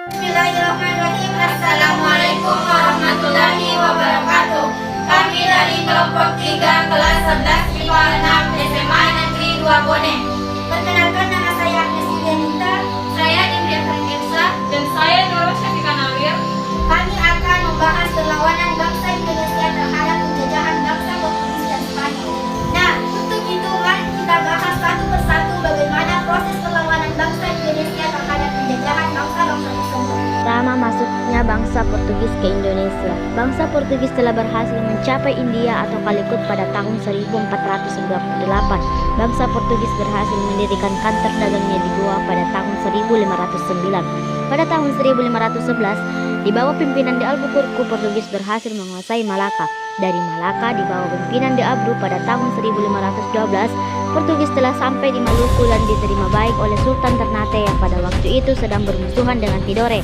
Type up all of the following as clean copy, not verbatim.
Bismillahirrahmanirrahim. Assalamualaikum warahmatullahi wabarakatuh. Kami dari kelompok 3 kelas 11 IPA 6 SMA Negeri 2 Bone. Perkenalkan, nama saya Agnes Indianita. Saya Indria Firmansyah dan saya Nurul Syafiqah Nawir. Kami akan membahas perlawanan bangsa Indonesia terhadap penjajahan bangsa Portugis dan Spanyol. Nah, untuk itu mari kita bahas satu persatu bagaimana proses perlawanan bangsa Indonesia terhadap penjajahan bangsa-bangsa tersebut. Pertama, masuknya bangsa Portugis ke Indonesia. Bangsa Portugis telah berhasil mencapai India atau Calicut pada tahun 1498. Bangsa Portugis berhasil mendirikan kantor dagangnya di Goa pada tahun 1509. Pada tahun 1511, di bawah pimpinan De Albuquerque, Portugis berhasil menguasai Malaka. Dari Malaka, di bawah pimpinan De Abru pada tahun 1512, Portugis telah sampai di Maluku dan diterima baik oleh Sultan Ternate yang pada waktu itu sedang bermusuhan dengan Tidore.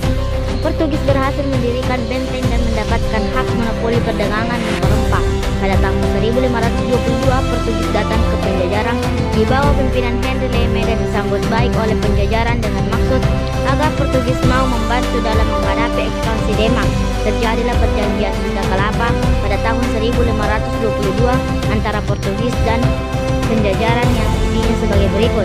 Portugis berhasil mendirikan benteng dan mendapatkan hak monopoli perdagangan rempah. Pada tahun 1522, Portugis datang ke Penjajaran di bawah pimpinan Henry Leme dan disambut baik oleh Penjajaran dengan maksud agar Portugis mau membantu dalam menghadapi ekspansi Denmark. Terjadilah perjanjian Sunda Kelapa pada tahun 1522 antara Portugis dan Penjajaran yang isinya sebagai berikut.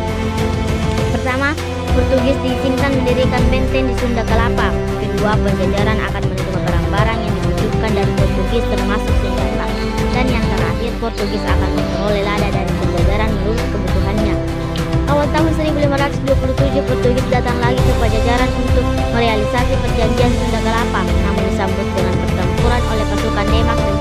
Pertama, Portugis diizinkan mendirikan benteng di Sunda Kelapa. Kedua, Penjajaran akan menerima barang-barang yang dititipkan dari Portugis termasuk senjata. Dan yang terakhir, Portugis akan memperoleh lada dari Penjajaran menurut kebutuhannya. Awal tahun 1527, Portugis datang lagi ke Pajajaran untuk merealisasi perjanjian Sunda Kelapa, namun disambut dengan pertempuran oleh pasukan Denmark di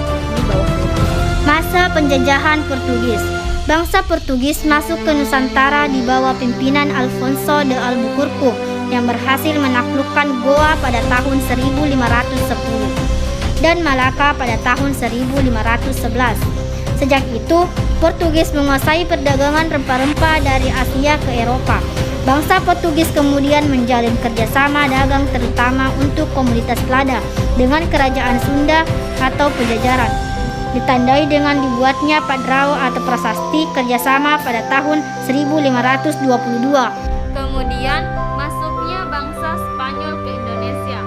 bawah Denmark. Masa penjajahan Portugis. Bangsa Portugis masuk ke Nusantara di bawah pimpinan Alfonso de Albuquerque yang berhasil menaklukkan Goa pada tahun 1510 dan Malaka pada tahun 1511. Sejak itu, Portugis menguasai perdagangan rempah-rempah dari Asia ke Eropa. Bangsa Portugis kemudian menjalin kerjasama dagang terutama untuk komoditas lada dengan kerajaan Sunda atau Penjajaran, ditandai dengan dibuatnya padrao atau prasasti kerjasama pada tahun 1522. Kemudian masuknya bangsa Spanyol ke Indonesia.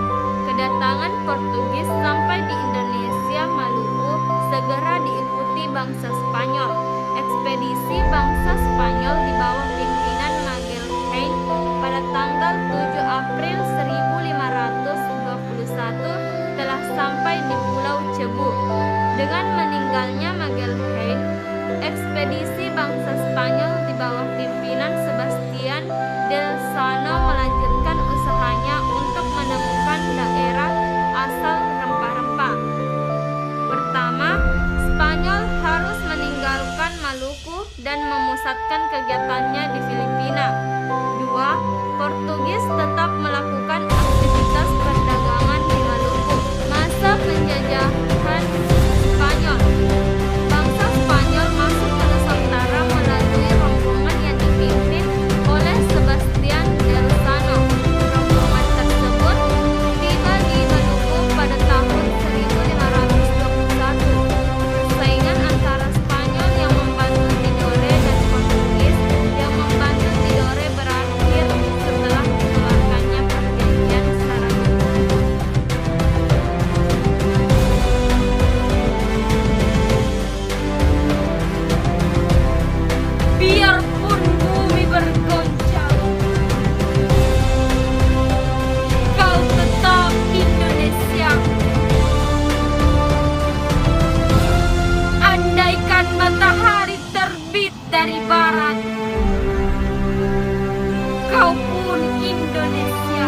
Kedatangan Portugis sampai di Indonesia Maluku segera diikuti bangsa Spanyol. Ekspedisi bangsa Spanyol di bawah pimpinan Magelhaen pada tanggal 7 April 1521 telah sampai di Pulau Cebu. Dengan meninggalnya Magelhaen, ekspedisi bangsa Spanyol di bawah pimpinan Sebastian Elcano melanjutkan usahanya untuk menemukan daerah asal rempah-rempah. Pertama, Spanyol harus meninggalkan Maluku dan memusatkan kegiatannya di Filipina. Dua, Portugis tetap melakukan aktivitas perdagangan di Maluku. Masa penjajahan Spanyol. Bangsa Spanyol masuk ke Nusantara melalui rombongan yang dipimpin oleh Sebastian Elcano. Rombongan tersebut tiba di Maluku pada tahun 1521. Persaingan antara Spanyol yang membantu Tidore dan Portugis yang membantu Tidore berakhir setelah dikeluarkannya perjanjian Saragossa. Biarpun bumi bergoncang, kau tetap Indonesia. Andaikan matahari terbit dari barat, kau pun Indonesia.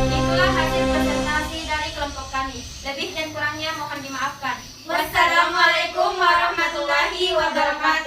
Itulah hasil presentasi dari kelompok kami. Lebih dan kurangnya mohon dimaafkan. Wassalamualaikum warahmatullahi wabarakatuh.